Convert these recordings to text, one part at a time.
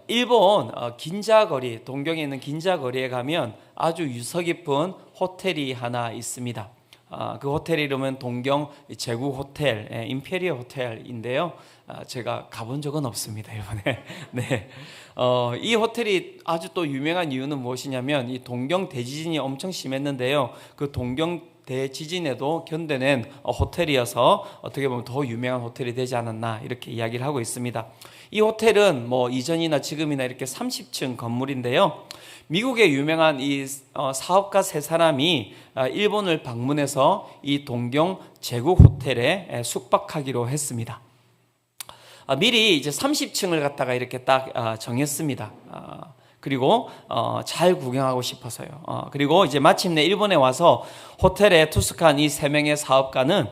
일본 긴자거리, 동경에 있는 긴자거리에 가면 아주 유서 깊은 호텔이 하나 있습니다. 그 호텔 이름은 동경 제국 호텔, 임페리얼 호텔인데요. 제가 가본 적은 없습니다, 일본에. 네. 이 호텔이 아주 또 유명한 이유는 무엇이냐면 이 동경 대지진이 엄청 심했는데요. 그 동경 대지진에도 견뎌낸 호텔이어서 어떻게 보면 더 유명한 호텔이 되지 않았나 이렇게 이야기를 하고 있습니다. 이 호텔은 뭐 이전이나 지금이나 이렇게 30층 건물인데요. 미국의 유명한 이 사업가 세 사람이 일본을 방문해서 이 동경 제국 호텔에 숙박하기로 했습니다. 미리 이제 30층을 갖다가 이렇게 딱 정했습니다. 그리고 잘 구경하고 싶어서요. 그리고 이제 마침내 일본에 와서 호텔에 투숙한 이 세 명의 사업가는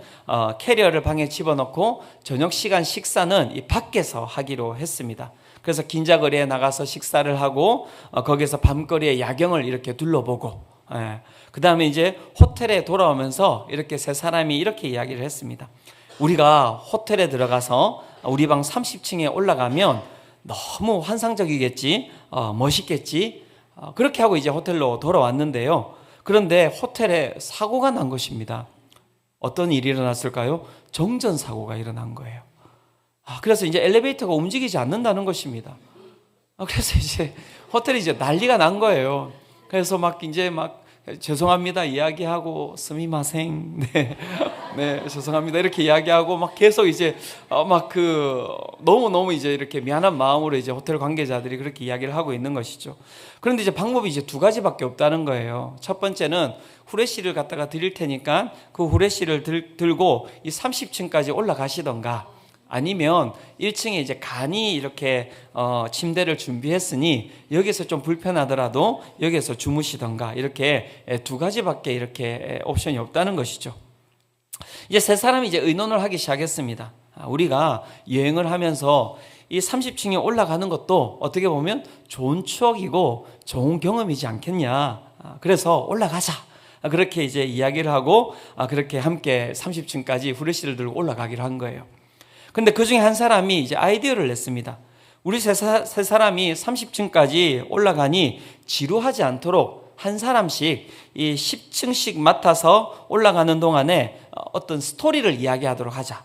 캐리어를 방에 집어넣고 저녁 시간 식사는 이 밖에서 하기로 했습니다. 그래서 긴자거리에 나가서 식사를 하고 거기서 밤거리의 야경을 이렇게 둘러보고, 그 다음에 이제 호텔에 돌아오면서 이렇게 세 사람이 이렇게 이야기를 했습니다. 우리가 호텔에 들어가서 우리 방 30층에 올라가면 너무 환상적이겠지, 멋있겠지, 그렇게 하고 이제 호텔로 돌아왔는데요. 그런데 호텔에 사고가 난 것입니다. 어떤 일이 일어났을까요? 정전사고가 일어난 거예요. 그래서 이제 엘리베이터가 움직이지 않는다는 것입니다. 그래서 이제 호텔이 이제 난리가 난 거예요. 그래서 막 이제 막 죄송합니다 이야기하고 스미마생 네 죄송합니다 이렇게 이야기하고 막 계속 이제 막 너무 이제 이렇게 미안한 마음으로 이제 호텔 관계자들이 그렇게 이야기를 하고 있는 것이죠. 그런데 이제 방법이 이제 두 가지밖에 없다는 거예요. 첫 번째는 후레쉬를 갖다가 드릴 테니까 그 후레쉬를 들고 이 30층까지 올라가시던가, 아니면 1층에 이제 간이 이렇게 침대를 준비했으니 여기서 좀 불편하더라도 여기서 주무시던가, 이렇게 두 가지밖에 이렇게 옵션이 없다는 것이죠. 이제 세 사람이 이제 의논을 하기 시작했습니다. 우리가 여행을 하면서 이 30층에 올라가는 것도 어떻게 보면 좋은 추억이고 좋은 경험이지 않겠냐. 그래서 올라가자. 그렇게 이제 이야기를 하고 그렇게 함께 30층까지 후레쉬를 들고 올라가기로 한 거예요. 근데 그 중에 한 사람이 이제 아이디어를 냈습니다. 우리 세 사람이 30층까지 올라가니 지루하지 않도록 한 사람씩 이 10층씩 맡아서 올라가는 동안에 어떤 스토리를 이야기하도록 하자.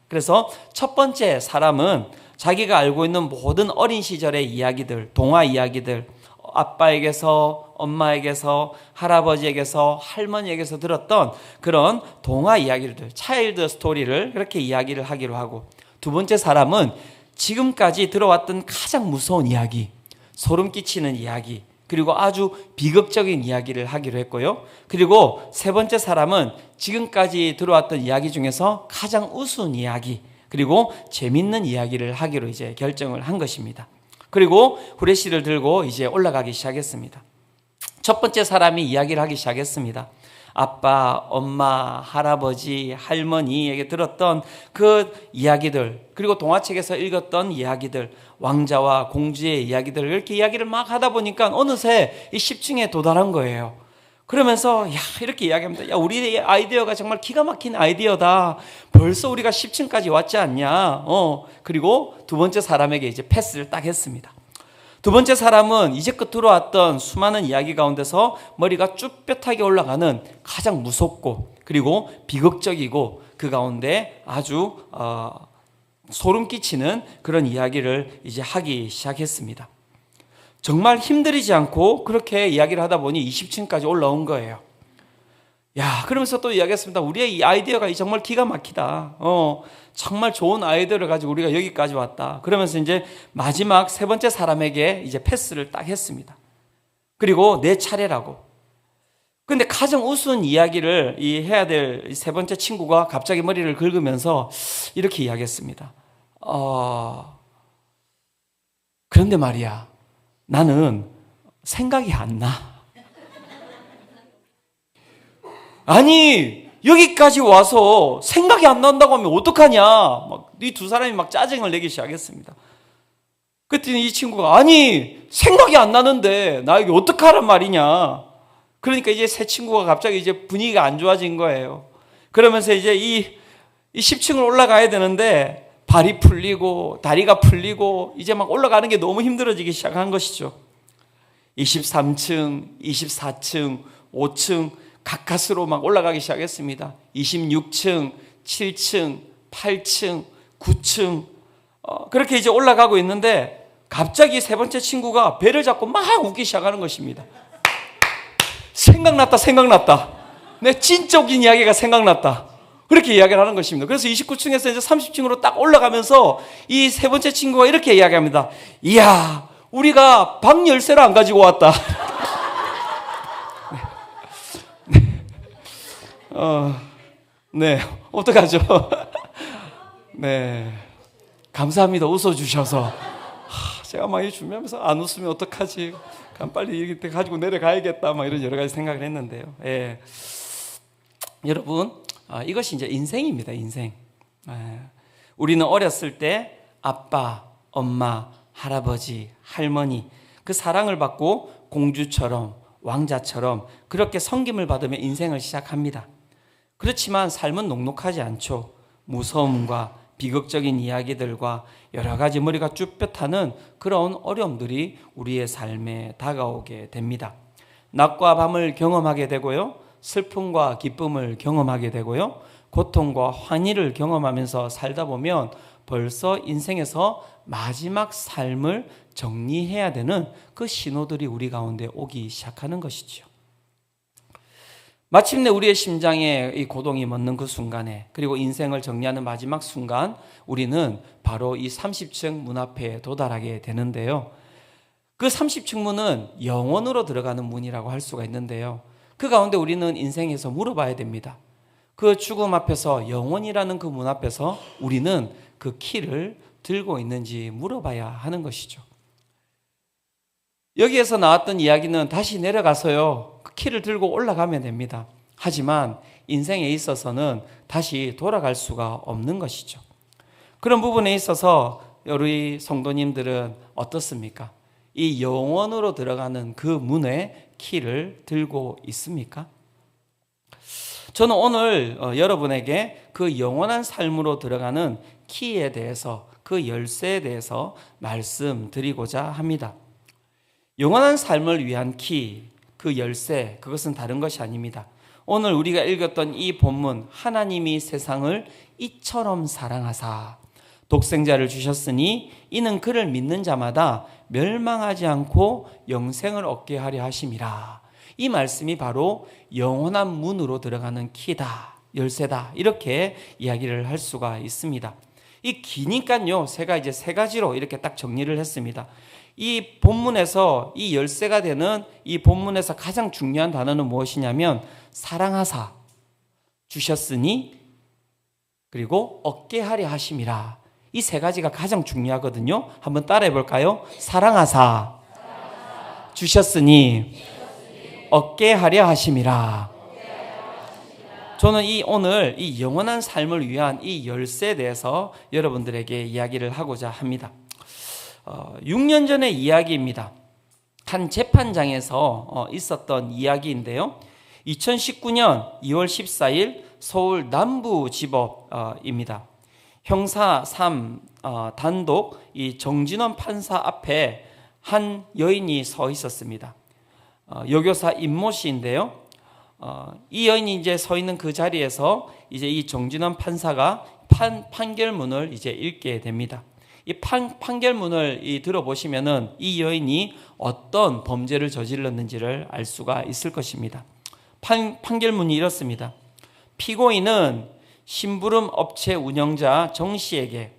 그래서 첫 번째 사람은 자기가 알고 있는 모든 어린 시절의 이야기들, 동화 이야기들, 아빠에게서, 엄마에게서, 할아버지에게서, 할머니에게서 들었던 그런 동화 이야기들, 차일드 스토리를 그렇게 이야기를 하기로 하고, 두 번째 사람은 지금까지 들어왔던 가장 무서운 이야기, 소름 끼치는 이야기, 그리고 아주 비극적인 이야기를 하기로 했고요. 그리고 세 번째 사람은 지금까지 들어왔던 이야기 중에서 가장 우스운 이야기, 그리고 재밌는 이야기를 하기로 이제 결정을 한 것입니다. 그리고 후레쉬를 들고 이제 올라가기 시작했습니다. 첫 번째 사람이 이야기를 하기 시작했습니다. 아빠, 엄마, 할아버지, 할머니에게 들었던 그 이야기들, 그리고 동화책에서 읽었던 이야기들, 왕자와 공주의 이야기들, 이렇게 이야기를 막 하다 보니까 어느새 이 10층에 도달한 거예요. 그러면서 이렇게 이야기합니다. 우리 아이디어가 정말 기가 막힌 아이디어다. 벌써 우리가 10층까지 왔지 않냐. 그리고 두 번째 사람에게 이제 패스를 딱 했습니다. 두 번째 사람은 이제껏 들어왔던 수많은 이야기 가운데서 머리가 쭈뼛하게 올라가는 가장 무섭고 그리고 비극적이고 그 가운데 아주 소름 끼치는 그런 이야기를 이제 하기 시작했습니다. 정말 힘들이지 않고 그렇게 이야기를 하다 보니 20층까지 올라온 거예요. 그러면서 또 이야기했습니다. 우리의 이 아이디어가 정말 기가 막히다. 정말 좋은 아이디어를 가지고 우리가 여기까지 왔다. 그러면서 이제 마지막 세 번째 사람에게 이제 패스를 딱 했습니다. 그리고 내 차례라고. 근데 가장 우스운 이야기를 해야 될 세 번째 친구가 갑자기 머리를 긁으면서 이렇게 이야기했습니다. 그런데 말이야, 나는 생각이 안 나. 아니, 여기까지 와서 생각이 안 난다고 하면 어떡하냐. 이 두 사람이 막 짜증을 내기 시작했습니다. 그랬더니 이 친구가, 아니, 생각이 안 나는데 나 여기 어떡하란 말이냐. 그러니까 이제 새 친구가 갑자기 이제 분위기가 안 좋아진 거예요. 그러면서 이제 이 10층을 올라가야 되는데 발이 풀리고 다리가 풀리고 이제 막 올라가는 게 너무 힘들어지기 시작한 것이죠. 23층, 24층, 5층 가까스로 막 올라가기 시작했습니다. 26층, 7층, 8층, 9층 그렇게 이제 올라가고 있는데 갑자기 세 번째 친구가 배를 잡고 막 웃기 시작하는 것입니다. 생각났다. 내 진짜 웃긴 이야기가 생각났다. 그렇게 이야기를 하는 것입니다. 그래서 29층에서 이제 30층으로 딱 올라가면서 이 세 번째 친구가 이렇게 이야기합니다. 이야, 우리가 방 열쇠를 안 가지고 왔다. 네, 어떡하죠? 네, 감사합니다. 웃어주셔서. 제가 막 이 준비하면서 안 웃으면 어떡하지? 그럼 빨리 이렇게 가지고 내려가야겠다. 막 이런 여러 가지 생각을 했는데요. 예. 여러분, 이것이 이제 인생입니다. 인생. 우리는 어렸을 때 아빠, 엄마, 할아버지, 할머니 그 사랑을 받고 공주처럼 왕자처럼 그렇게 섬김을 받으며 인생을 시작합니다. 그렇지만 삶은 녹록하지 않죠. 무서움과 비극적인 이야기들과 여러 가지 머리가 쭈뼛하는 그런 어려움들이 우리의 삶에 다가오게 됩니다. 낮과 밤을 경험하게 되고요. 슬픔과 기쁨을 경험하게 되고요. 고통과 환희를 경험하면서 살다 보면 벌써 인생에서 마지막 삶을 정리해야 되는 그 신호들이 우리 가운데 오기 시작하는 것이죠. 마침내 우리의 심장에 이 고동이 멎는 그 순간에 그리고 인생을 정리하는 마지막 순간 우리는 바로 이 30층 문 앞에 도달하게 되는데요. 그 30층 문은 영원으로 들어가는 문이라고 할 수가 있는데요. 그 가운데 우리는 인생에서 물어봐야 됩니다. 그 죽음 앞에서 영원이라는 그 문 앞에서 우리는 그 키를 들고 있는지 물어봐야 하는 것이죠. 여기에서 나왔던 이야기는 다시 내려가서요. 그 키를 들고 올라가면 됩니다. 하지만 인생에 있어서는 다시 돌아갈 수가 없는 것이죠. 그런 부분에 있어서 우리 성도님들은 어떻습니까? 이 영원으로 들어가는 그 문의 키를 들고 있습니까? 저는 오늘 여러분에게 그 영원한 삶으로 들어가는 키에 대해서 그 열쇠에 대해서 말씀드리고자 합니다. 영원한 삶을 위한 키, 그 열쇠, 그것은 다른 것이 아닙니다. 오늘 우리가 읽었던 이 본문, 하나님이 세상을 이처럼 사랑하사 독생자를 주셨으니 이는 그를 믿는 자마다 멸망하지 않고 영생을 얻게 하려 하심이라. 이 말씀이 바로 영원한 문으로 들어가는 키다, 열쇠다, 이렇게 이야기를 할 수가 있습니다. 이 기니까요, 이제 세 가지로 이렇게 딱 정리를 했습니다. 이 본문에서 이 열쇠가 되는 이 본문에서 가장 중요한 단어는 무엇이냐면 사랑하사 주셨으니 그리고 얻게 하려 하심이라. 이 세 가지가 가장 중요하거든요. 한번 따라해 볼까요? 사랑하사 주셨으니 얻게 하려 하심이라. 저는 오늘 이 영원한 삶을 위한 이 열쇠에 대해서 여러분들에게 이야기를 하고자 합니다. 6년 전의 이야기입니다. 한 재판장에서 있었던 이야기인데요. 2019년 2월 14일 서울 남부지법입니다. 형사 3 단독 이 정진원 판사 앞에 한 여인이 서 있었습니다. 여교사 임모 씨인데요. 이 여인이 이제 서 있는 그 자리에서 이제 이 정진원 판사가 판결문을 이제 읽게 됩니다. 이 판결문을 들어보시면은 이 여인이 어떤 범죄를 저질렀는지를 알 수가 있을 것입니다. 판결문이 이렇습니다. 피고인은 심부름 업체 운영자 정 씨에게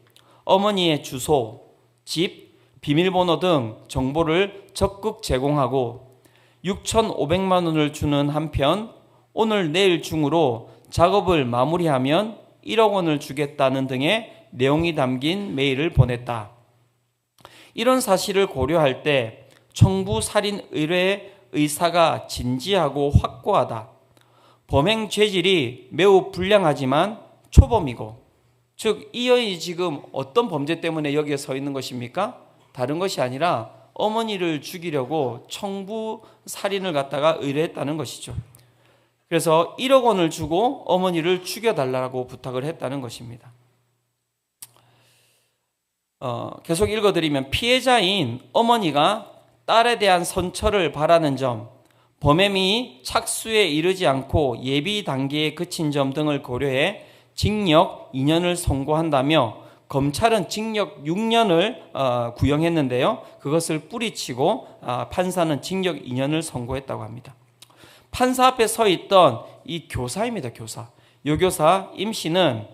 어머니의 주소, 집, 비밀번호 등 정보를 적극 제공하고 6,500만 원을 주는 한편 오늘 내일 중으로 작업을 마무리하면 1억 원을 주겠다는 등의 내용이 담긴 메일을 보냈다. 이런 사실을 고려할 때 청부 살인 의뢰 의사가 진지하고 확고하다. 범행 죄질이 매우 불량하지만 초범이고, 즉 이 여인이 지금 어떤 범죄 때문에 여기에 서 있는 것입니까? 다른 것이 아니라 어머니를 죽이려고 청부 살인을 갖다가 의뢰했다는 것이죠. 그래서 1억 원을 주고 어머니를 죽여달라고 부탁을 했다는 것입니다. 계속 읽어드리면 피해자인 어머니가 딸에 대한 선처를 바라는 점, 범행이 착수에 이르지 않고 예비 단계에 그친 점 등을 고려해 징역 2년을 선고한다며 검찰은 징역 6년을 구형했는데요. 그것을 뿌리치고 판사는 징역 2년을 선고했다고 합니다. 판사 앞에 서 있던 이 교사입니다. 교사. 여교사 임 씨는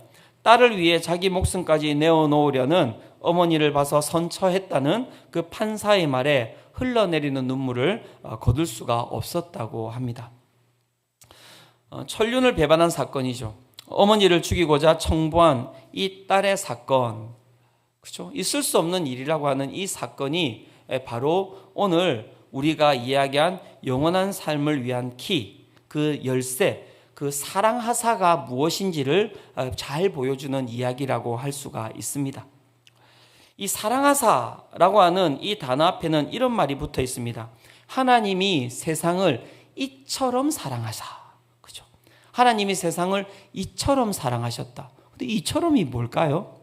딸을 위해 자기 목숨까지 내어놓으려는 어머니를 봐서 선처했다는 그 판사의 말에 흘러내리는 눈물을 거둘 수가 없었다고 합니다. 천륜을 배반한 사건이죠. 어머니를 죽이고자 청부한 이 딸의 사건, 그렇죠? 있을 수 없는 일이라고 하는 이 사건이 바로 오늘 우리가 이야기한 영원한 삶을 위한 키, 그 열쇠, 그 사랑하사가 무엇인지를 잘 보여주는 이야기라고 할 수가 있습니다. 이 사랑하사라고 하는 이 단어 앞에는 이런 말이 붙어 있습니다. 하나님이 세상을 이처럼 사랑하사. 그죠? 하나님이 세상을 이처럼 사랑하셨다. 근데 이처럼이 뭘까요?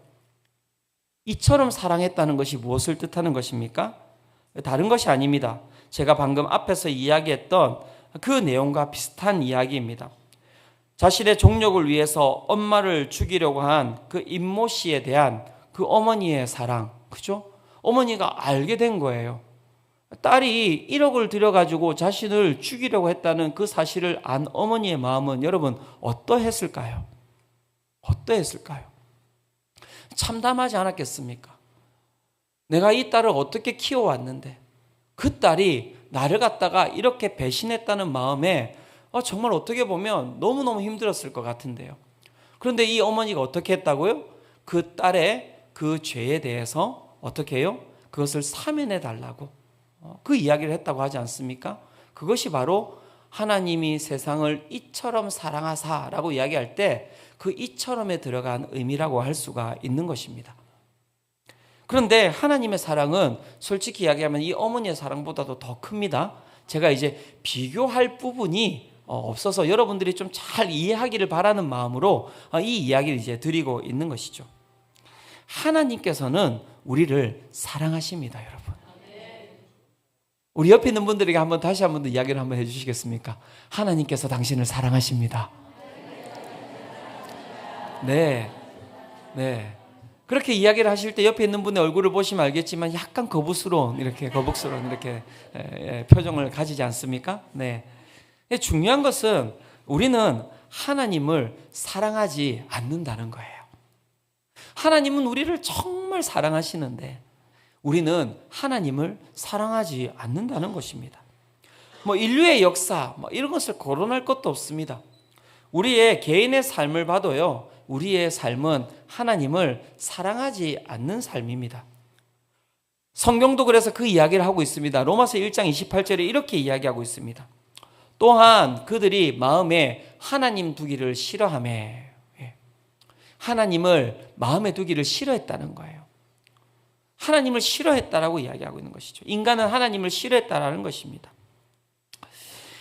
이처럼 사랑했다는 것이 무엇을 뜻하는 것입니까? 다른 것이 아닙니다. 제가 방금 앞에서 이야기했던 그 내용과 비슷한 이야기입니다. 자신의 종력을 위해서 엄마를 죽이려고 한 그 임모 씨에 대한 그 어머니의 사랑, 그죠? 어머니가 알게 된 거예요. 딸이 1억을 들여가지고 자신을 죽이려고 했다는 그 사실을 안 어머니의 마음은 여러분 어떠했을까요? 어떠했을까요? 참담하지 않았겠습니까? 내가 이 딸을 어떻게 키워왔는데 그 딸이 나를 갖다가 이렇게 배신했다는 마음에 정말 어떻게 보면 너무너무 힘들었을 것 같은데요. 그런데 이 어머니가 어떻게 했다고요? 그 딸의 그 죄에 대해서 어떻게 해요? 그것을 사면해 달라고 그 이야기를 했다고 하지 않습니까? 그것이 바로 하나님이 세상을 이처럼 사랑하사라고 이야기할 때 그 이처럼에 들어간 의미라고 할 수가 있는 것입니다. 그런데 하나님의 사랑은 솔직히 이야기하면 이 어머니의 사랑보다도 더 큽니다. 제가 이제 비교할 부분이 없어서 여러분들이 좀 잘 이해하기를 바라는 마음으로 이 이야기를 이제 드리고 있는 것이죠. 하나님께서는 우리를 사랑하십니다, 여러분. 우리 옆에 있는 분들에게 다시 한번 더 이야기를 한번 해주시겠습니까? 하나님께서 당신을 사랑하십니다. 네. 그렇게 이야기를 하실 때 옆에 있는 분의 얼굴을 보시면 알겠지만 약간 거북스러운 이렇게 표정을 가지지 않습니까? 네. 중요한 것은 우리는 하나님을 사랑하지 않는다는 거예요. 하나님은 우리를 정말 사랑하시는데 우리는 하나님을 사랑하지 않는다는 것입니다. 인류의 역사 이런 것을 거론할 것도 없습니다. 우리의 개인의 삶을 봐도요, 우리의 삶은 하나님을 사랑하지 않는 삶입니다. 성경도 그래서 그 이야기를 하고 있습니다. 로마서 1장 28절에 이렇게 이야기하고 있습니다. 또한 그들이 마음에 하나님 두기를 싫어하며, 하나님을 마음에 두기를 싫어했다는 거예요. 하나님을 싫어했다라고 이야기하고 있는 것이죠. 인간은 하나님을 싫어했다라는 것입니다.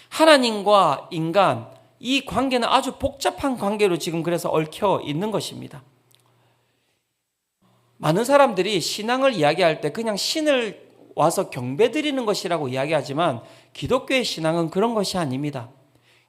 하나님과 인간, 이 관계는 아주 복잡한 관계로 지금 그래서 얽혀 있는 것입니다. 많은 사람들이 신앙을 이야기할 때 그냥 신을 와서 경배드리는 것이라고 이야기하지만 기독교의 신앙은 그런 것이 아닙니다.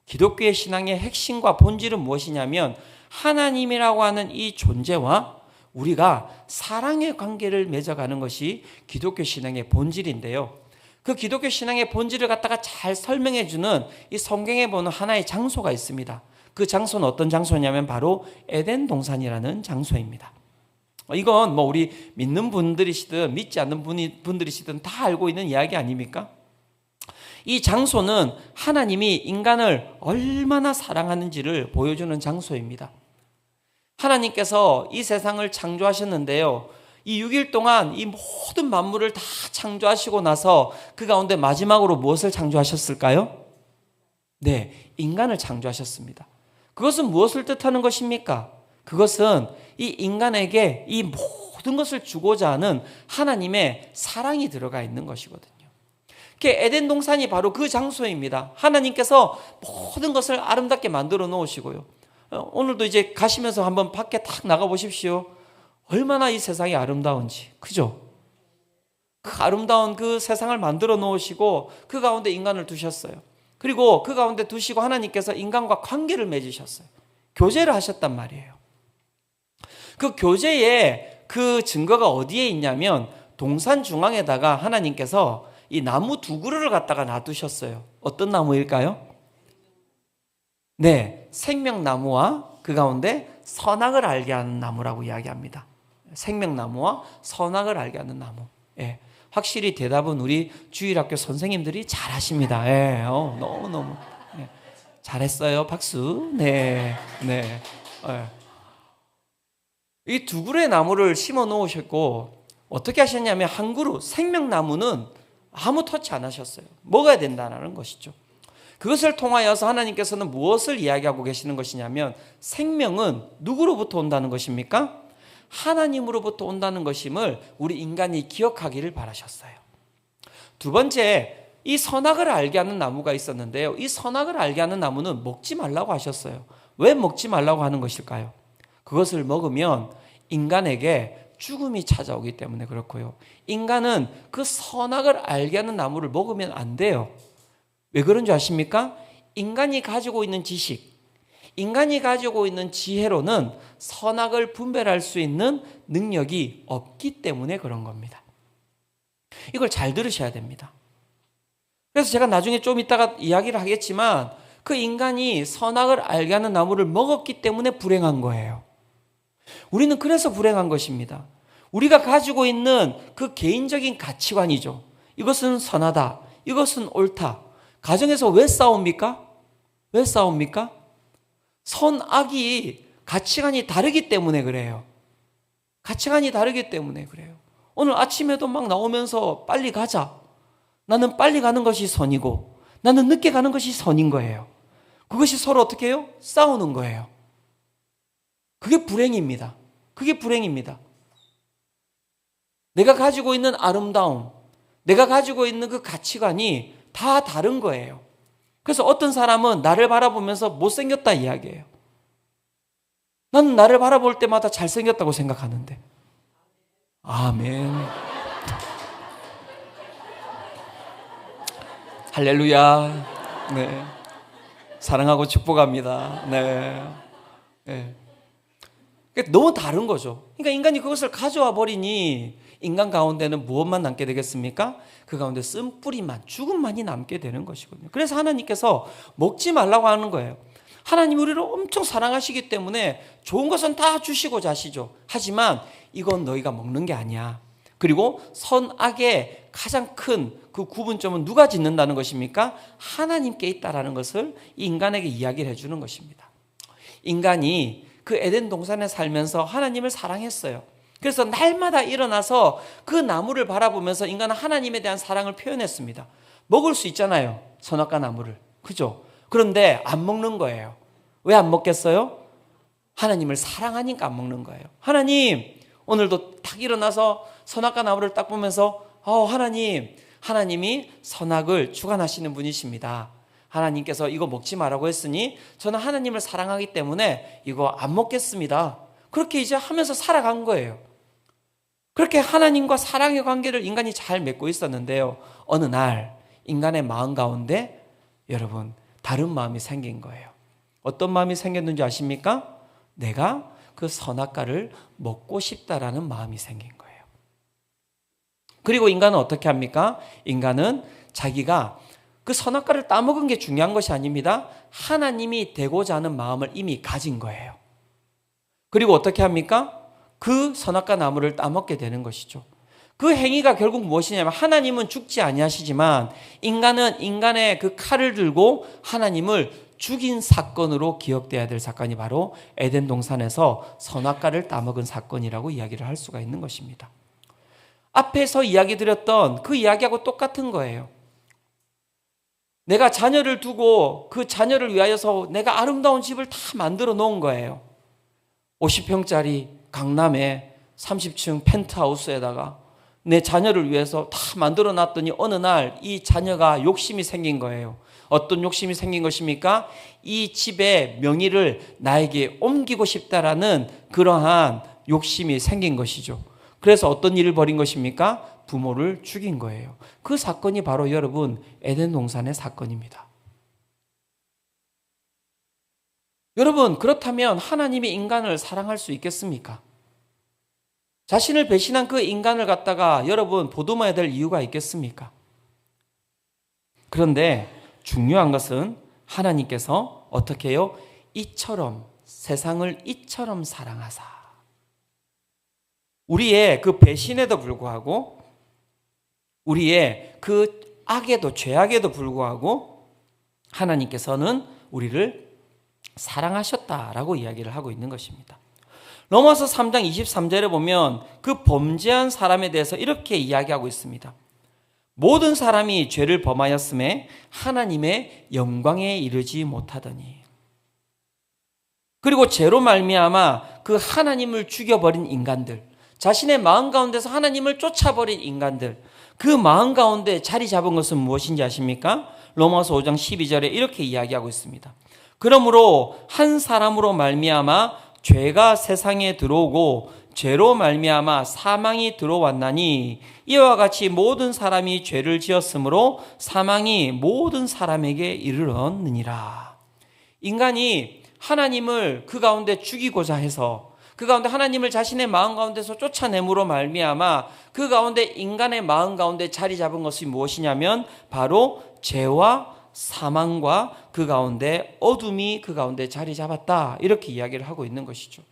기독교의 신앙의 핵심과 본질은 무엇이냐면 하나님이라고 하는 이 존재와 우리가 사랑의 관계를 맺어가는 것이 기독교 신앙의 본질인데요. 그 기독교 신앙의 본질을 갖다가 잘 설명해주는 이 성경에 보는 하나의 장소가 있습니다. 그 장소는 어떤 장소냐면 바로 에덴 동산이라는 장소입니다. 이건 우리 믿는 분들이시든 믿지 않는 분들이시든 다 알고 있는 이야기 아닙니까? 이 장소는 하나님이 인간을 얼마나 사랑하는지를 보여주는 장소입니다. 하나님께서 이 세상을 창조하셨는데요. 이 6일 동안 이 모든 만물을 다 창조하시고 나서 그 가운데 마지막으로 무엇을 창조하셨을까요? 네, 인간을 창조하셨습니다. 그것은 무엇을 뜻하는 것입니까? 그것은 이 인간에게 이 모든 것을 주고자 하는 하나님의 사랑이 들어가 있는 것이거든요. 에덴 동산이 바로 그 장소입니다. 하나님께서 모든 것을 아름답게 만들어 놓으시고요. 오늘도 이제 가시면서 한번 밖에 탁 나가 보십시오. 얼마나 이 세상이 아름다운지, 그죠? 그 아름다운 그 세상을 만들어 놓으시고 그 가운데 인간을 두셨어요. 그리고 그 가운데 두시고 하나님께서 인간과 관계를 맺으셨어요. 교제를 하셨단 말이에요. 그 교제의 그 증거가 어디에 있냐면 동산 중앙에다가 하나님께서 이 나무 두 그루를 갖다가 놔두셨어요. 어떤 나무일까요? 네, 생명나무와 그 가운데 선악을 알게 하는 나무라고 이야기합니다. 생명나무와 선악을 알게 하는 나무. 예, 확실히 대답은 우리 주일학교 선생님들이 잘하십니다. 예, 너무너무 예, 잘했어요. 박수. 네, 네. 예. 이 두 그루의 나무를 심어 놓으셨고 어떻게 하셨냐면 한 그루 생명나무는 아무 터치 안 하셨어요. 먹어야 된다는 것이죠. 그것을 통하여서 하나님께서는 무엇을 이야기하고 계시는 것이냐면 생명은 누구로부터 온다는 것입니까? 하나님으로부터 온다는 것임을 우리 인간이 기억하기를 바라셨어요. 두 번째, 이 선악을 알게 하는 나무가 있었는데요. 이 선악을 알게 하는 나무는 먹지 말라고 하셨어요. 왜 먹지 말라고 하는 것일까요? 그것을 먹으면 인간에게 죽음이 찾아오기 때문에 그렇고요. 인간은 그 선악을 알게 하는 나무를 먹으면 안 돼요. 왜 그런 줄 아십니까? 인간이 가지고 있는 지식, 인간이 가지고 있는 지혜로는 선악을 분별할 수 있는 능력이 없기 때문에 그런 겁니다. 이걸 잘 들으셔야 됩니다. 그래서 제가 나중에 좀 이따가 이야기를 하겠지만 그 인간이 선악을 알게 하는 나무를 먹었기 때문에 불행한 거예요. 우리는 그래서 불행한 것입니다. 우리가 가지고 있는 그 개인적인 가치관이죠. 이것은 선하다. 이것은 옳다. 가정에서 왜 싸웁니까? 왜 싸웁니까? 선악이 가치관이 다르기 때문에 그래요. 가치관이 다르기 때문에 그래요. 오늘 아침에도 막 나오면서 빨리 가자. 나는 빨리 가는 것이 선이고 나는 늦게 가는 것이 선인 거예요. 그것이 서로 어떻게 해요? 싸우는 거예요. 그게 불행입니다. 그게 불행입니다. 내가 가지고 있는 아름다움, 내가 가지고 있는 그 가치관이 다 다른 거예요. 그래서 어떤 사람은 나를 바라보면서 못생겼다 이야기해요. 나는 나를 바라볼 때마다 잘생겼다고 생각하는데. 아멘. 할렐루야. 네. 사랑하고 축복합니다. 네. 네. 너무 다른 거죠. 그러니까 인간이 그것을 가져와 버리니 인간 가운데는 무엇만 남게 되겠습니까? 그 가운데 쓴뿌리만, 죽음만이 남게 되는 것이거든요. 그래서 하나님께서 먹지 말라고 하는 거예요. 하나님 우리를 엄청 사랑하시기 때문에 좋은 것은 다 주시고자 하시죠. 하지만 이건 너희가 먹는 게 아니야. 그리고 선악의 가장 큰 그 구분점은 누가 짓는다는 것입니까? 하나님께 있다라는 것을 인간에게 이야기를 해주는 것입니다. 인간이 그 에덴 동산에 살면서 하나님을 사랑했어요. 그래서 날마다 일어나서 그 나무를 바라보면서 인간은 하나님에 대한 사랑을 표현했습니다. 먹을 수 있잖아요. 선악과 나무를. 그죠? 그런데 안 먹는 거예요. 왜 안 먹겠어요? 하나님을 사랑하니까 안 먹는 거예요. 하나님, 오늘도 딱 일어나서 선악과 나무를 딱 보면서 하나님이 선악을 주관하시는 분이십니다. 하나님께서 이거 먹지 말라고 했으니 저는 하나님을 사랑하기 때문에 이거 안 먹겠습니다. 그렇게 이제 하면서 살아간 거예요. 그렇게 하나님과 사랑의 관계를 인간이 잘 맺고 있었는데요. 어느 날 인간의 마음 가운데 여러분 다른 마음이 생긴 거예요. 어떤 마음이 생겼는지 아십니까? 내가 그 선악과를 먹고 싶다라는 마음이 생긴 거예요. 그리고 인간은 어떻게 합니까? 인간은 자기가 그 선악과를 따먹은 게 중요한 것이 아닙니다. 하나님이 되고자 하는 마음을 이미 가진 거예요. 그리고 어떻게 합니까? 그 선악과 나무를 따먹게 되는 것이죠. 그 행위가 결국 무엇이냐면 하나님은 죽지 아니하시지만 인간은 인간의 그 칼을 들고 하나님을 죽인 사건으로 기억돼야 될 사건이 바로 에덴 동산에서 선악과를 따먹은 사건이라고 이야기를 할 수가 있는 것입니다. 앞에서 이야기 드렸던 그 이야기하고 똑같은 거예요. 내가 자녀를 두고 그 자녀를 위하여서 내가 아름다운 집을 다 만들어 놓은 거예요. 50평짜리 강남에 30층 펜트하우스에다가 내 자녀를 위해서 다 만들어 놨더니 어느 날 이 자녀가 욕심이 생긴 거예요. 어떤 욕심이 생긴 것입니까? 이 집의 명의를 나에게 옮기고 싶다라는 그러한 욕심이 생긴 것이죠. 그래서 어떤 일을 벌인 것입니까? 부모를 죽인 거예요. 그 사건이 바로 여러분 에덴 동산의 사건입니다. 여러분, 그렇다면 하나님이 인간을 사랑할 수 있겠습니까? 자신을 배신한 그 인간을 갖다가 여러분 보듬어야 될 이유가 있겠습니까? 그런데 중요한 것은 하나님께서 어떻게 해요? 이처럼, 세상을 이처럼 사랑하사. 우리의 그 배신에도 불구하고, 우리의 그 악에도, 죄악에도 불구하고 하나님께서는 우리를 사랑하셨다라고 이야기를 하고 있는 것입니다. 로마서 3장 23절에 보면 그 범죄한 사람에 대해서 이렇게 이야기하고 있습니다. 모든 사람이 죄를 범하였음에 하나님의 영광에 이르지 못하더니. 그리고 죄로 말미암아 그 하나님을 죽여버린 인간들, 자신의 마음 가운데서 하나님을 쫓아버린 인간들, 그 마음 가운데 자리 잡은 것은 무엇인지 아십니까? 로마서 5장 12절에 이렇게 이야기하고 있습니다. 그러므로 한 사람으로 말미암아 죄가 세상에 들어오고 죄로 말미암아 사망이 들어왔나니 이와 같이 모든 사람이 죄를 지었으므로 사망이 모든 사람에게 이르렀느니라. 인간이 하나님을 그 가운데 죽이고자 해서, 그 가운데 하나님을 자신의 마음 가운데서 쫓아내므로 말미암아 그 가운데 인간의 마음 가운데 자리 잡은 것이 무엇이냐면 바로 죄와 사망과 그 가운데 어둠이 그 가운데 자리 잡았다, 이렇게 이야기를 하고 있는 것이죠.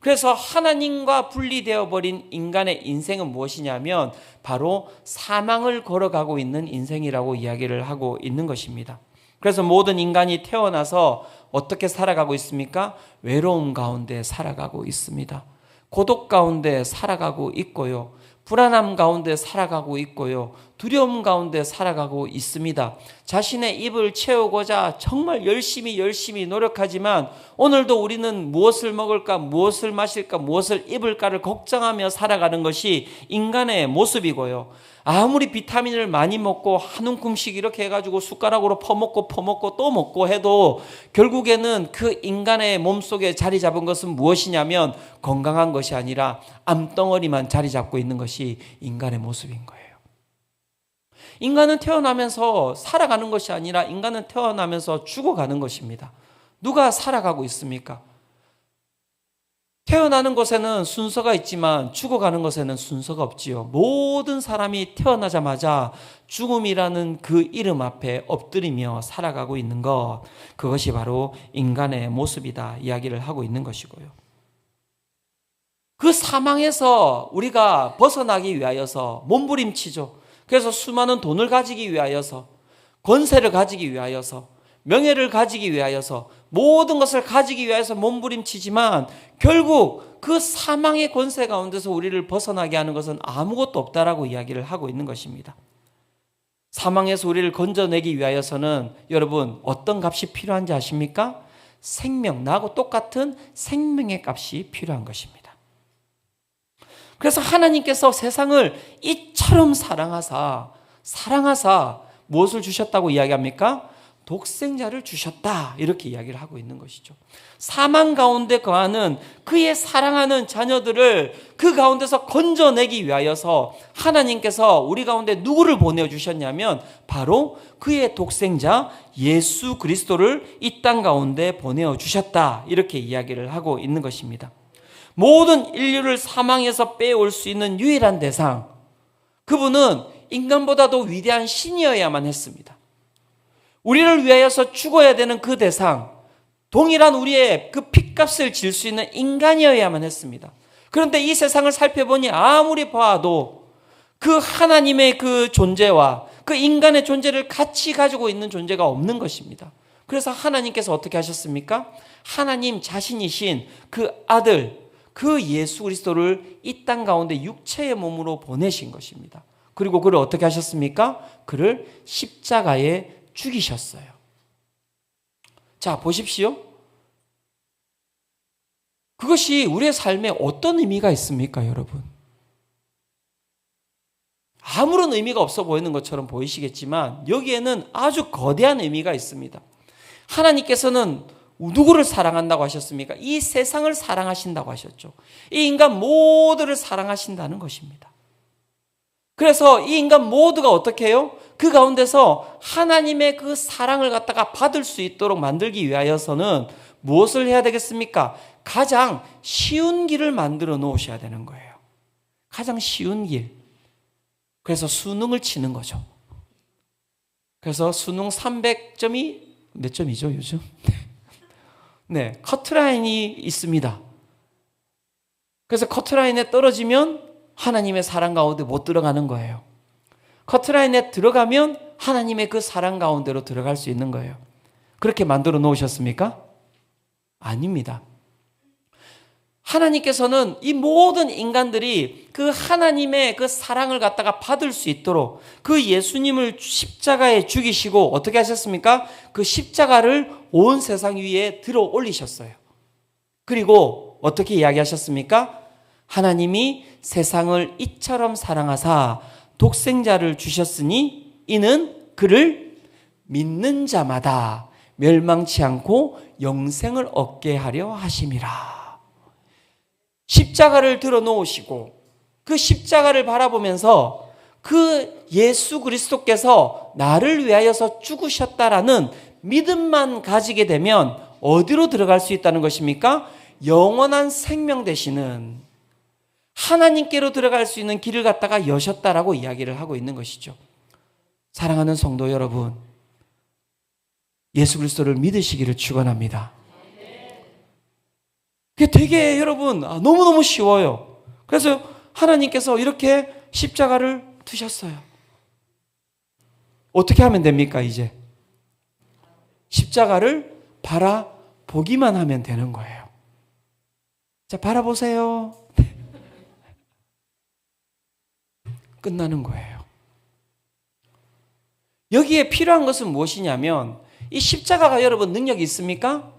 그래서 하나님과 분리되어 버린 인간의 인생은 무엇이냐면 바로 사망을 걸어가고 있는 인생이라고 이야기를 하고 있는 것입니다. 그래서 모든 인간이 태어나서 어떻게 살아가고 있습니까? 외로움 가운데 살아가고 있습니다. 고독 가운데 살아가고 있고요. 불안함 가운데 살아가고 있고요. 두려움 가운데 살아가고 있습니다. 자신의 입을 채우고자 정말 열심히 노력하지만 오늘도 우리는 무엇을 먹을까, 무엇을 마실까, 무엇을 입을까를 걱정하며 살아가는 것이 인간의 모습이고요. 아무리 비타민을 많이 먹고 한 움큼씩 이렇게 해가지고 숟가락으로 퍼먹고 또 먹고 해도 결국에는 그 인간의 몸속에 자리 잡은 것은 무엇이냐면 건강한 것이 아니라 암덩어리만 자리 잡고 있는 것이 인간의 모습인 거예요. 인간은 태어나면서 살아가는 것이 아니라 인간은 태어나면서 죽어가는 것입니다. 누가 살아가고 있습니까? 태어나는 것에는 순서가 있지만 죽어가는 것에는 순서가 없지요. 모든 사람이 태어나자마자 죽음이라는 그 이름 앞에 엎드리며 살아가고 있는 것, 그것이 바로 인간의 모습이다 이야기를 하고 있는 것이고요. 그 사망에서 우리가 벗어나기 위하여서 몸부림치죠. 그래서 수많은 돈을 가지기 위하여서, 권세를 가지기 위하여서, 명예를 가지기 위하여서, 모든 것을 가지기 위해서 몸부림치지만 결국 그 사망의 권세 가운데서 우리를 벗어나게 하는 것은 아무것도 없다라고 이야기를 하고 있는 것입니다. 사망에서 우리를 건져내기 위하여서는 여러분 어떤 값이 필요한지 아십니까? 생명, 나하고 똑같은 생명의 값이 필요한 것입니다. 그래서 하나님께서 세상을 이처럼 사랑하사 무엇을 주셨다고 이야기합니까? 독생자를 주셨다, 이렇게 이야기를 하고 있는 것이죠. 사망 가운데 거하는 그의 사랑하는 자녀들을 그 가운데서 건져내기 위하여서 하나님께서 우리 가운데 누구를 보내주셨냐면 바로 그의 독생자 예수 그리스도를 이 땅 가운데 보내주셨다, 이렇게 이야기를 하고 있는 것입니다. 모든 인류를 사망에서 빼올 수 있는 유일한 대상, 그분은 인간보다도 위대한 신이어야만 했습니다. 우리를 위하여서 죽어야 되는 그 대상, 동일한 우리의 그 핏값을 질 수 있는 인간이어야만 했습니다. 그런데 이 세상을 살펴보니 아무리 봐도 그 하나님의 그 존재와 그 인간의 존재를 같이 가지고 있는 존재가 없는 것입니다. 그래서 하나님께서 어떻게 하셨습니까? 하나님 자신이신 그 아들, 그 예수 그리스도를 이 땅 가운데 육체의 몸으로 보내신 것입니다. 그리고 그를 어떻게 하셨습니까? 그를 십자가에 죽이셨어요. 자, 보십시오. 그것이 우리의 삶에 어떤 의미가 있습니까, 여러분? 아무런 의미가 없어 보이는 것처럼 보이시겠지만 여기에는 아주 거대한 의미가 있습니다. 하나님께서는 누구를 사랑한다고 하셨습니까? 이 세상을 사랑하신다고 하셨죠. 이 인간 모두를 사랑하신다는 것입니다. 그래서 이 인간 모두가 어떻게 해요? 그 가운데서 하나님의 그 사랑을 갖다가 받을 수 있도록 만들기 위하여서는 무엇을 해야 되겠습니까? 가장 쉬운 길을 만들어 놓으셔야 되는 거예요. 가장 쉬운 길. 그래서 수능을 치는 거죠. 그래서 수능 300점이 몇 점이죠, 요즘? 네, 커트라인이 있습니다. 그래서 커트라인에 떨어지면 하나님의 사랑 가운데 못 들어가는 거예요. 커트라인에 들어가면 하나님의 그 사랑 가운데로 들어갈 수 있는 거예요. 그렇게 만들어 놓으셨습니까? 아닙니다. 하나님께서는 이 모든 인간들이 그 하나님의 그 사랑을 갖다가 받을 수 있도록 그 예수님을 십자가에 죽이시고 어떻게 하셨습니까? 그 십자가를 온 세상 위에 들어 올리셨어요. 그리고 어떻게 이야기하셨습니까? 하나님이 세상을 이처럼 사랑하사 독생자를 주셨으니 이는 그를 믿는 자마다 멸망치 않고 영생을 얻게 하려 하심이라. 십자가를 들어 놓으시고 그 십자가를 바라보면서 그 예수 그리스도께서 나를 위하여서 죽으셨다라는 믿음만 가지게 되면 어디로 들어갈 수 있다는 것입니까? 영원한 생명 되시는 하나님께로 들어갈 수 있는 길을 갖다가 여셨다라고 이야기를 하고 있는 것이죠. 사랑하는 성도 여러분, 예수 그리스도를 믿으시기를 축원합니다. 그게 되게 여러분 너무너무 쉬워요. 그래서 하나님께서 이렇게 십자가를 두셨어요. 어떻게 하면 됩니까? 이제 십자가를 바라보기만 하면 되는 거예요. 자, 바라보세요. 끝나는 거예요. 여기에 필요한 것은 무엇이냐면 이 십자가가 여러분 능력이 있습니까?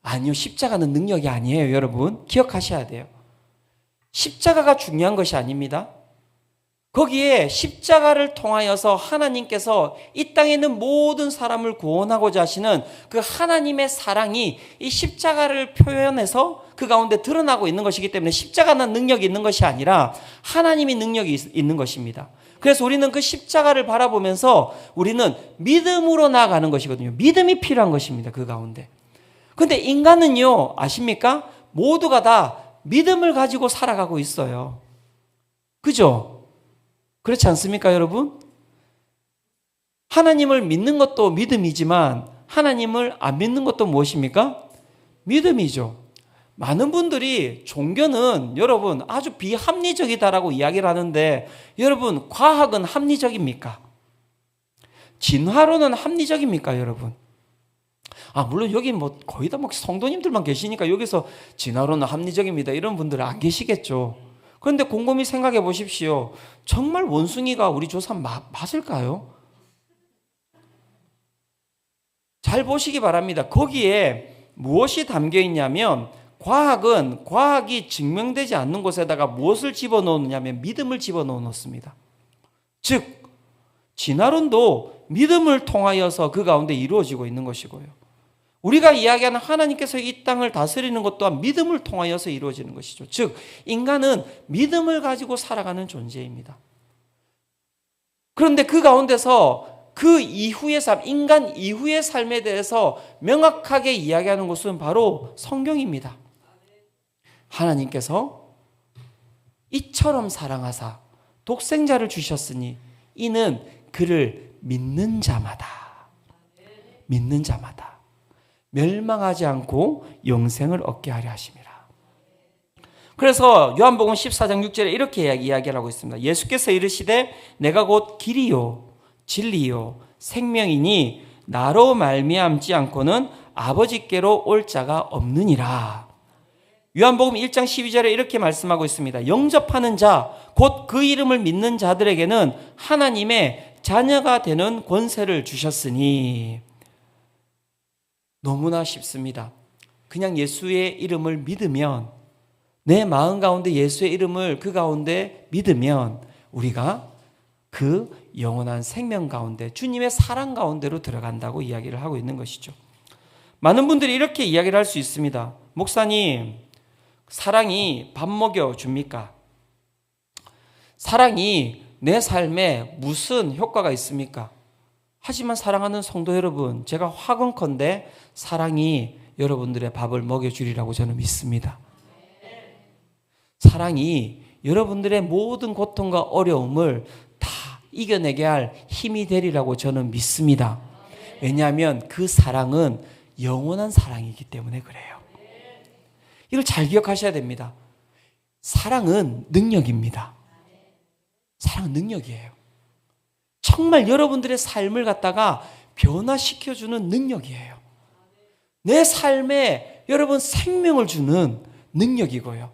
아니요. 십자가는 능력이 아니에요. 여러분 기억하셔야 돼요. 십자가가 중요한 것이 아닙니다. 거기에 십자가를 통하여서 하나님께서 이 땅에 있는 모든 사람을 구원하고자 하시는 그 하나님의 사랑이 이 십자가를 표현해서 그 가운데 드러나고 있는 것이기 때문에 십자가는 능력이 있는 것이 아니라 하나님이 능력이 있는 것입니다. 그래서 우리는 그 십자가를 바라보면서 우리는 믿음으로 나아가는 것이거든요. 믿음이 필요한 것입니다. 그 가운데. 근데 인간은요, 아십니까? 모두가 다 믿음을 가지고 살아가고 있어요. 그죠? 그렇지 않습니까, 여러분? 하나님을 믿는 것도 믿음이지만 하나님을 안 믿는 것도 무엇입니까? 믿음이죠. 많은 분들이 종교는 여러분 아주 비합리적이다라고 이야기를 하는데 여러분 과학은 합리적입니까? 진화론은 합리적입니까, 여러분? 물론 여기 뭐 거의 다 막 성도님들만 계시니까 여기서 진화론은 합리적입니다 이런 분들은 안 계시겠죠. 그런데 곰곰이 생각해 보십시오. 정말 원숭이가 우리 조사 맞을까요? 잘 보시기 바랍니다. 거기에 무엇이 담겨 있냐면 과학이 증명되지 않는 곳에다가 무엇을 집어넣느냐면 믿음을 집어넣습니다. 즉 진화론도 믿음을 통하여서 그 가운데 이루어지고 있는 것이고요. 우리가 이야기하는 하나님께서 이 땅을 다스리는 것 또한 믿음을 통하여서 이루어지는 것이죠. 즉 인간은 믿음을 가지고 살아가는 존재입니다. 그런데 그 가운데서 그 이후의 삶, 인간 이후의 삶에 대해서 명확하게 이야기하는 것은 바로 성경입니다. 하나님께서 이처럼 사랑하사 독생자를 주셨으니 이는 그를 믿는 자마다 멸망하지 않고 영생을 얻게 하려 하심이라. 그래서 요한복음 14장 6절에 이렇게 이야기를 하고 있습니다. 예수께서 이르시되 내가 곧 길이요 진리요 생명이니 나로 말미암지 않고는 아버지께로 올 자가 없느니라. 요한복음 1장 12절에 이렇게 말씀하고 있습니다. 영접하는 자, 곧 그 이름을 믿는 자들에게는 하나님의 자녀가 되는 권세를 주셨으니. 너무나 쉽습니다. 그냥 예수의 이름을 믿으면, 내 마음 가운데 예수의 이름을 그 가운데 믿으면 우리가 그 영원한 생명 가운데 주님의 사랑 가운데로 들어간다고 이야기를 하고 있는 것이죠. 많은 분들이 이렇게 이야기를 할 수 있습니다. 목사님, 사랑이 밥 먹여 줍니까? 사랑이 내 삶에 무슨 효과가 있습니까? 하지만 사랑하는 성도 여러분, 제가 화건컨대 사랑이 여러분들의 밥을 먹여주리라고 저는 믿습니다. 사랑이 여러분들의 모든 고통과 어려움을 다 이겨내게 할 힘이 되리라고 저는 믿습니다. 왜냐하면 그 사랑은 영원한 사랑이기 때문에 그래요. 이걸 잘 기억하셔야 됩니다. 사랑은 능력입니다. 사랑은 능력이에요. 정말 여러분들의 삶을 갖다가 변화시켜주는 능력이에요. 내 삶에 여러분 생명을 주는 능력이고요.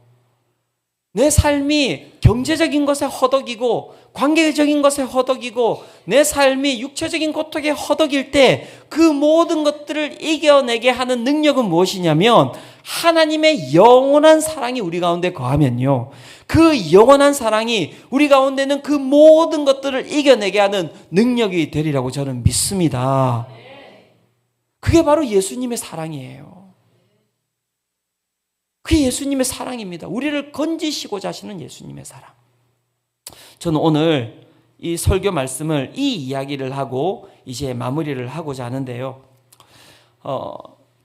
내 삶이 경제적인 것에 허덕이고 관계적인 것에 허덕이고 내 삶이 육체적인 고통에 허덕일 때 그 모든 것들을 이겨내게 하는 능력은 무엇이냐면 하나님의 영원한 사랑이 우리 가운데 거하면요, 그 영원한 사랑이 우리 가운데는 그 모든 것들을 이겨내게 하는 능력이 되리라고 저는 믿습니다. 그게 바로 예수님의 사랑이에요. 그게 예수님의 사랑입니다. 우리를 건지시고자 하시는 예수님의 사랑. 저는 오늘 이 설교 말씀을 이 이야기를 하고 이제 마무리를 하고자 하는데요.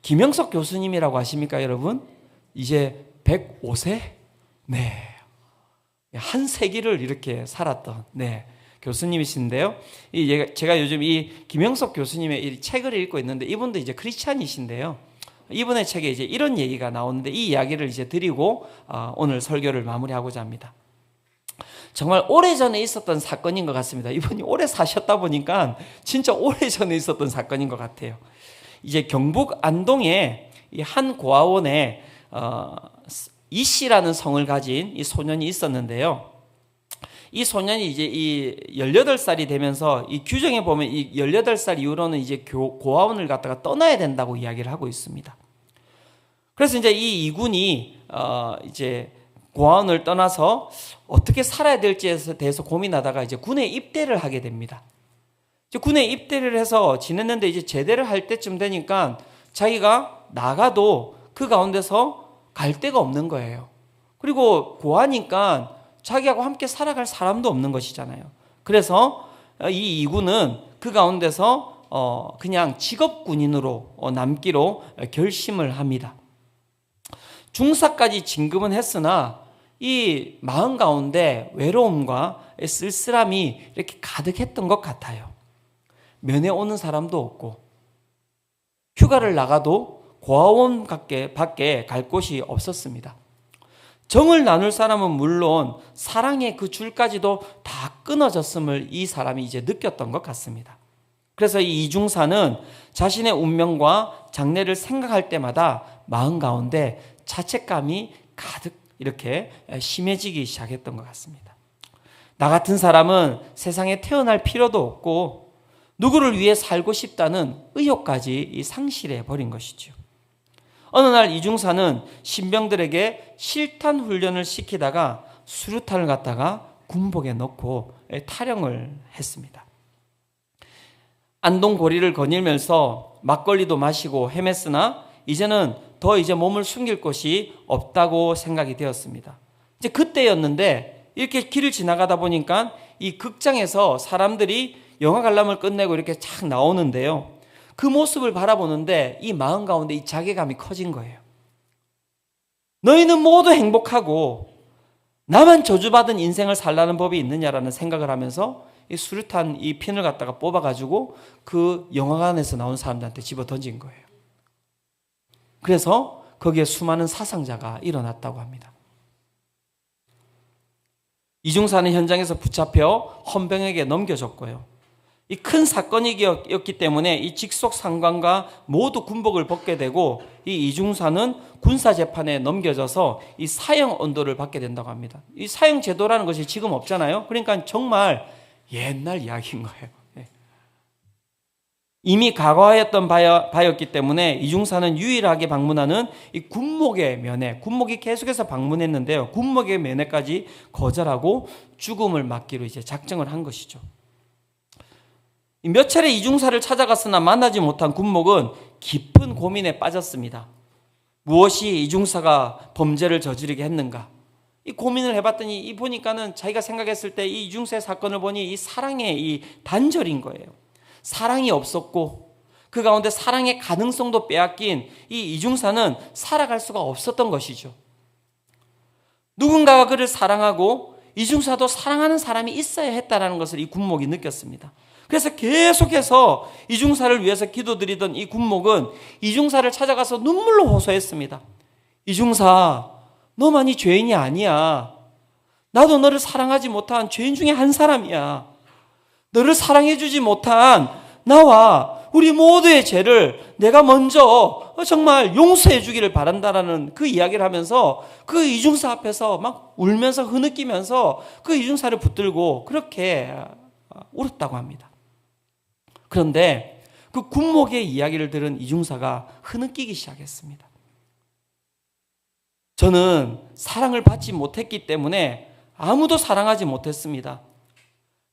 김영석 교수님이라고 아십니까, 여러분? 이제 105세? 네. 한 세기를 이렇게 살았던, 네, 교수님이신데요. 제가 요즘 이 김영석 교수님의 이 책을 읽고 있는데 이분도 이제 크리스찬이신데요. 이분의 책에 이제 이런 얘기가 나오는데 이 이야기를 이제 드리고 오늘 설교를 마무리하고자 합니다. 정말 오래전에 있었던 사건인 것 같습니다. 이분이 오래 사셨다 보니까 진짜 오래전에 있었던 사건인 것 같아요. 이제 경북 안동에 한 고아원에 이 씨라는 성을 가진 이 소년이 있었는데요. 이 소년이 이제 이 18살이 되면서 이 규정에 보면 이 18살 이후로는 이제 고아원을 갖다가 떠나야 된다고 이야기를 하고 있습니다. 그래서 이제 이 이군이 이제 고아원을 떠나서 어떻게 살아야 될지에 대해서 고민하다가 이제 군에 입대를 하게 됩니다. 이제 군에 입대를 해서 지냈는데 이제 제대를 할 때쯤 되니까 자기가 나가도 그 가운데서 갈 데가 없는 거예요. 그리고 고아니까 자기하고 함께 살아갈 사람도 없는 것이잖아요. 그래서 이 이군은 그 가운데서 그냥 직업군인으로 남기로 결심을 합니다. 중사까지 진급은 했으나 이 마음 가운데 외로움과 쓸쓸함이 이렇게 가득했던 것 같아요. 면회 오는 사람도 없고 휴가를 나가도 고아원 밖에 갈 곳이 없었습니다. 정을 나눌 사람은 물론 사랑의 그 줄까지도 다 끊어졌음을 이 사람이 이제 느꼈던 것 같습니다. 그래서 이 이중사는 자신의 운명과 장래를 생각할 때마다 마음 가운데 자책감이 가득 이렇게 심해지기 시작했던 것 같습니다. 나 같은 사람은 세상에 태어날 필요도 없고 누구를 위해 살고 싶다는 의욕까지 상실해 버린 것이죠. 어느 날 이중사는 신병들에게 실탄 훈련을 시키다가 수류탄을 갖다가 군복에 넣고 탈영을 했습니다. 안동 고리를 거닐면서 막걸리도 마시고 헤맸으나 이제는 더 이제 몸을 숨길 곳이 없다고 생각이 되었습니다. 이제 그때였는데 이렇게 길을 지나가다 보니까 이 극장에서 사람들이 영화 관람을 끝내고 이렇게 착 나오는데요. 그 모습을 바라보는데 이 마음 가운데 이 자괴감이 커진 거예요. 너희는 모두 행복하고 나만 저주받은 인생을 살라는 법이 있느냐라는 생각을 하면서 이 수류탄 이 핀을 갖다가 뽑아가지고 그 영화관에서 나온 사람들한테 집어 던진 거예요. 그래서 거기에 수많은 사상자가 일어났다고 합니다. 이중사는 현장에서 붙잡혀 헌병에게 넘겨졌고요. 이 큰 사건이었기 때문에 이 직속 상관과 모두 군복을 벗게 되고 이 이중사는 군사재판에 넘겨져서 이 사형 언도를 받게 된다고 합니다. 이 사형 제도라는 것이 지금 없잖아요. 그러니까 정말 옛날 이야기인 거예요. 이미 과거하였던 바였기 때문에 이중사는 유일하게 방문하는 이 군목의 면회, 군목이 계속해서 방문했는데요. 군목의 면회까지 거절하고 죽음을 맞기로 이제 작정을 한 것이죠. 몇 차례 이중사를 찾아갔으나 만나지 못한 군목은 깊은 고민에 빠졌습니다. 무엇이 이중사가 범죄를 저지르게 했는가? 이 고민을 해봤더니 이 보니까는 자기가 생각했을 때 이 이중사의 사건을 보니 이 사랑의 이 단절인 거예요. 사랑이 없었고 그 가운데 사랑의 가능성도 빼앗긴 이 이중사는 살아갈 수가 없었던 것이죠. 누군가가 그를 사랑하고 이중사도 사랑하는 사람이 있어야 했다는 것을 이 군목이 느꼈습니다. 그래서 계속해서 이중사를 위해서 기도드리던 이 군목은 이중사를 찾아가서 눈물로 호소했습니다. 이중사, 너만이 죄인이 아니야. 나도 너를 사랑하지 못한 죄인 중에 한 사람이야. 너를 사랑해주지 못한 나와 우리 모두의 죄를 내가 먼저 정말 용서해 주기를 바란다라는 그 이야기를 하면서 그 이중사 앞에서 막 울면서 흐느끼면서 그 이중사를 붙들고 그렇게 울었다고 합니다. 그런데 그 군목의 이야기를 들은 이중사가 흐느끼기 시작했습니다. 저는 사랑을 받지 못했기 때문에 아무도 사랑하지 못했습니다.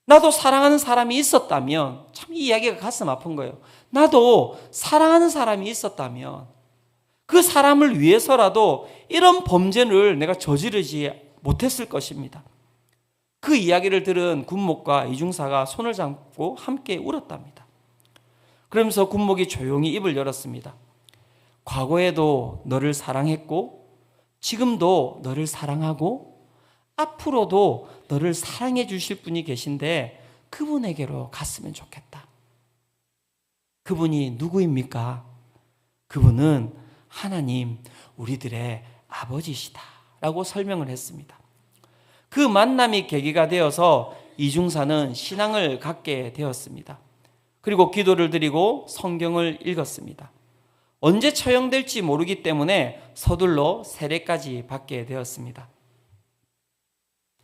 나도 사랑하는 사람이 있었다면, 참 이 이야기가 가슴 아픈 거예요. 나도 사랑하는 사람이 있었다면 그 사람을 위해서라도 이런 범죄를 내가 저지르지 못했을 것입니다. 그 이야기를 들은 군목과 이중사가 손을 잡고 함께 울었답니다. 그러면서 군목이 조용히 입을 열었습니다. 과거에도 너를 사랑했고 지금도 너를 사랑하고 앞으로도 너를 사랑해 주실 분이 계신데 그분에게로 갔으면 좋겠다. 그분이 누구입니까? 그분은 하나님, 우리들의 아버지시다 라고 설명을 했습니다. 그 만남이 계기가 되어서 이중사는 신앙을 갖게 되었습니다. 그리고 기도를 드리고 성경을 읽었습니다. 언제 처형될지 모르기 때문에 서둘러 세례까지 받게 되었습니다.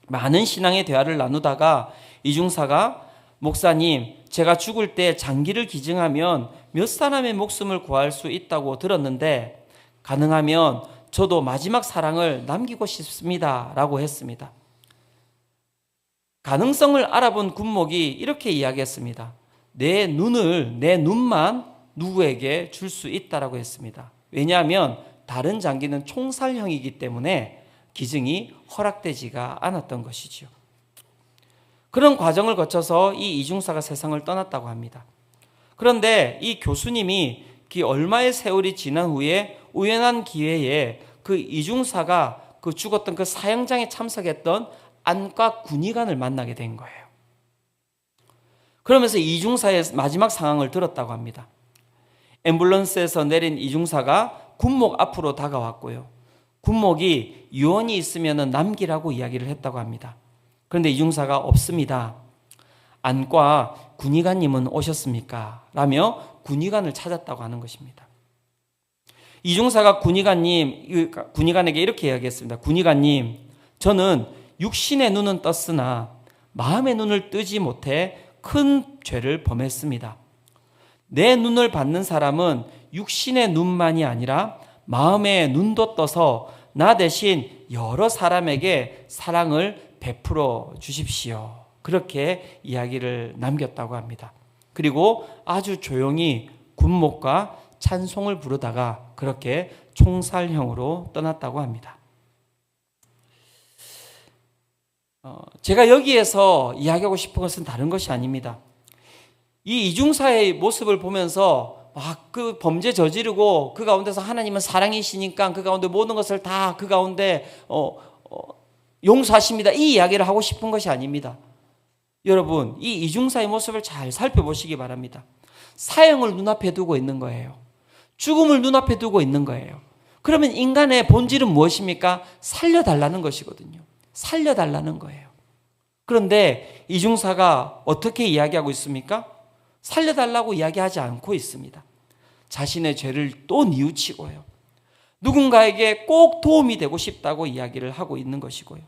많은 신앙의 대화를 나누다가 이중사가 목사님, 제가 죽을 때 장기를 기증하면 몇 사람의 목숨을 구할 수 있다고 들었는데 가능하면 저도 마지막 사랑을 남기고 싶습니다 라고 했습니다. 가능성을 알아본 군목이 이렇게 이야기했습니다. 내 눈만 누구에게 줄 수 있다라고 했습니다. 왜냐하면 다른 장기는 총살형이기 때문에 기증이 허락되지가 않았던 것이지요. 그런 과정을 거쳐서 이 이중사가 세상을 떠났다고 합니다. 그런데 이 교수님이 얼마의 세월이 지난 후에 우연한 기회에 그 이중사가 그 죽었던 그 사형장에 참석했던 안과 군의관을 만나게 된 거예요. 그러면서 이중사의 마지막 상황을 들었다고 합니다. 앰뷸런스에서 내린 이중사가 군목 앞으로 다가왔고요. 군목이 유언이 있으면 남기라고 이야기를 했다고 합니다. 그런데 이중사가 없습니다. 안과 군의관님은 오셨습니까? 라며 군의관을 찾았다고 하는 것입니다. 이중사가 군의관에게 이렇게 이야기했습니다. 군의관님, 저는 육신의 눈은 떴으나 마음의 눈을 뜨지 못해 큰 죄를 범했습니다. 내 눈을 받는 사람은 육신의 눈만이 아니라 마음의 눈도 떠서 나 대신 여러 사람에게 사랑을 베풀어 주십시오. 그렇게 이야기를 남겼다고 합니다. 그리고 아주 조용히 군목과 찬송을 부르다가 그렇게 총살형으로 떠났다고 합니다. 제가 여기에서 이야기하고 싶은 것은 다른 것이 아닙니다. 이 이중사의 모습을 보면서 그 범죄 저지르고 그 가운데서 하나님은 사랑이시니까 그 가운데 모든 것을 다 그 가운데 용서하십니다. 이 이야기를 하고 싶은 것이 아닙니다. 여러분, 이 이중사의 모습을 잘 살펴보시기 바랍니다. 사형을 눈앞에 두고 있는 거예요. 죽음을 눈앞에 두고 있는 거예요. 그러면 인간의 본질은 무엇입니까? 살려달라는 것이거든요. 살려달라는 거예요. 그런데 이중사가 어떻게 이야기하고 있습니까? 살려달라고 이야기하지 않고 있습니다. 자신의 죄를 또 뉘우치고요. 누군가에게 꼭 도움이 되고 싶다고 이야기를 하고 있는 것이고요.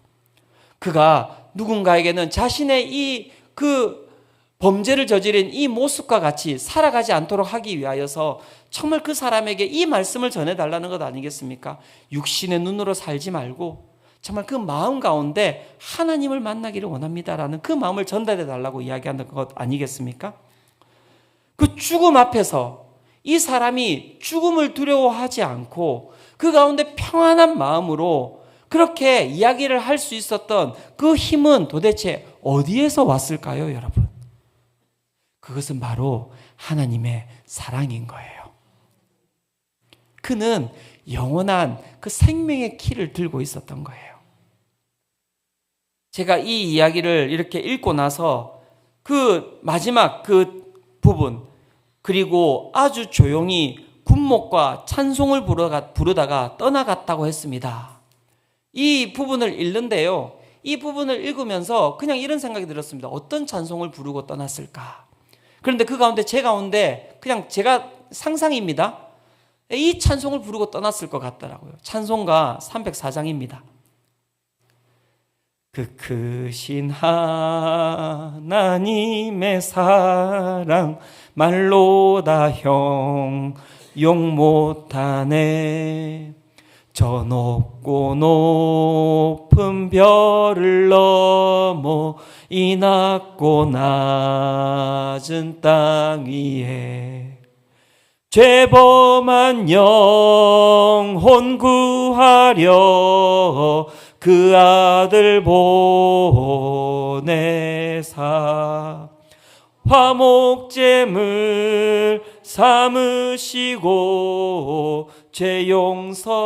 그가 누군가에게는 자신의 그 범죄를 저지른 이 모습과 같이 살아가지 않도록 하기 위하여서 정말 그 사람에게 이 말씀을 전해달라는 것 아니겠습니까? 육신의 눈으로 살지 말고 정말 그 마음 가운데 하나님을 만나기를 원합니다라는 그 마음을 전달해 달라고 이야기하는 것 아니겠습니까? 그 죽음 앞에서 이 사람이 죽음을 두려워하지 않고 그 가운데 평안한 마음으로 그렇게 이야기를 할 수 있었던 그 힘은 도대체 어디에서 왔을까요, 여러분? 그것은 바로 하나님의 사랑인 거예요. 그는 영원한 그 생명의 키를 들고 있었던 거예요. 제가 이 이야기를 이렇게 읽고 나서 그 마지막 그 부분, 그리고 아주 조용히 군목과 찬송을 부르다가 떠나갔다고 했습니다. 이 부분을 읽는데요, 이 부분을 읽으면서 그냥 이런 생각이 들었습니다. 어떤 찬송을 부르고 떠났을까? 그런데 그 가운데 제 가운데 그냥 제가 상상입니다. 이 찬송을 부르고 떠났을 것 같더라고요. 찬송가 304장입니다. 그 크신 하나님의 사랑 말로 다 형용 못하네. 저 높고 높은 별을 넘어 이 낮고 낮은 땅 위에 죄범한 영혼 구하려 그 아들 보내사 화목제물 삼으시고 죄 용서하셨네.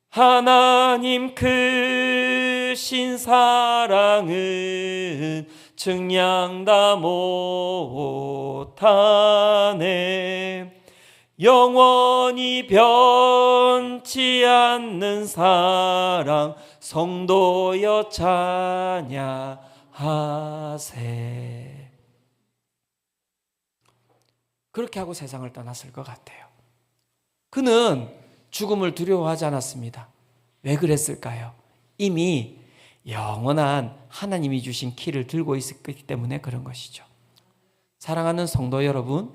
하나님 크신 사랑은 증량 다 못하네. 영원히 변치 않는 사랑 성도여 찬양하세. 그렇게 하고 세상을 떠났을 것 같아요. 그는 죽음을 두려워하지 않았습니다. 왜 그랬을까요? 이미 영원한 하나님이 주신 키를 들고 있었기 때문에 그런 것이죠. 사랑하는 성도 여러분,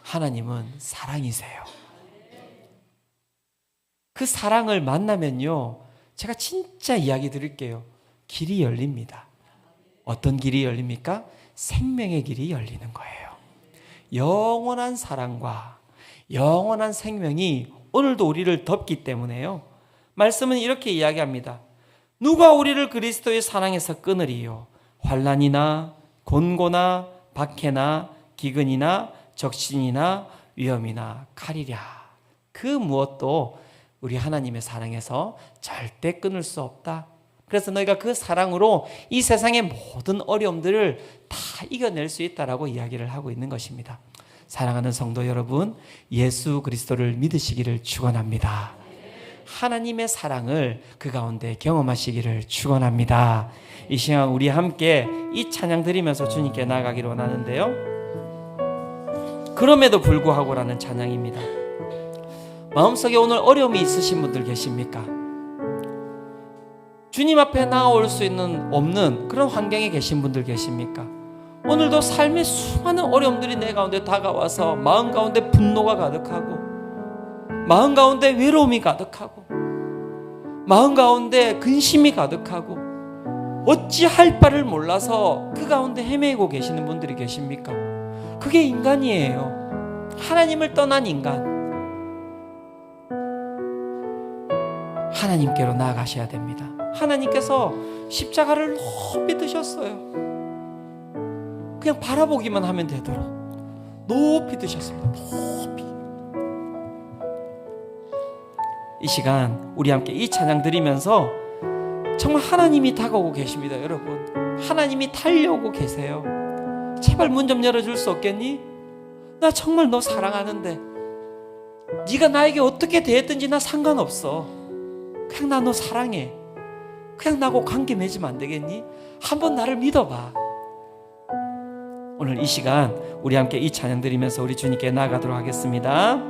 하나님은 사랑이세요. 그 사랑을 만나면요, 제가 진짜 이야기 드릴게요. 길이 열립니다. 어떤 길이 열립니까? 생명의 길이 열리는 거예요. 영원한 사랑과 영원한 생명이 오늘도 우리를 덮기 때문에요. 말씀은 이렇게 이야기합니다. 누가 우리를 그리스도의 사랑에서 끊으리요? 환난이나 곤고나 박해나 기근이나 적신이나 위험이나 칼이랴. 그 무엇도 우리 하나님의 사랑에서 절대 끊을 수 없다. 그래서 너희가 그 사랑으로 이 세상의 모든 어려움들을 다 이겨낼 수 있다라고 이야기를 하고 있는 것입니다. 사랑하는 성도 여러분, 예수 그리스도를 믿으시기를 축원합니다. 하나님의 사랑을 그 가운데 경험하시기를 축원합니다. 이 시간 우리 함께 이 찬양 드리면서 주님께 나아가기를 원하는데요, 그럼에도 불구하고라는 찬양입니다. 마음속에 오늘 어려움이 있으신 분들 계십니까? 주님 앞에 나올 수 있는 없는 그런 환경에 계신 분들 계십니까? 오늘도 삶의 수많은 어려움들이 내 가운데 다가와서 마음 가운데 분노가 가득하고, 마음 가운데 외로움이 가득하고, 마음 가운데 근심이 가득하고, 어찌할 바를 몰라서 그 가운데 헤매고 계시는 분들이 계십니까? 그게 인간이에요. 하나님을 떠난 인간. 하나님께로 나아가셔야 됩니다. 하나님께서 십자가를 높이 드셨어요. 그냥 바라보기만 하면 되도록 높이 드셨습니다. 높이. 이 시간 우리 함께 이 찬양 드리면서 정말 하나님이 다가오고 계십니다. 여러분, 하나님이 달려오고 계세요. 제발 문 좀 열어줄 수 없겠니? 나 정말 너 사랑하는데 네가 나에게 어떻게 대했든지 나 상관없어. 그냥 나 너 사랑해. 그냥 나하고 관계 맺으면 안 되겠니? 한번 나를 믿어봐. 오늘 이 시간 우리 함께 이 찬양 드리면서 우리 주님께 나아가도록 하겠습니다.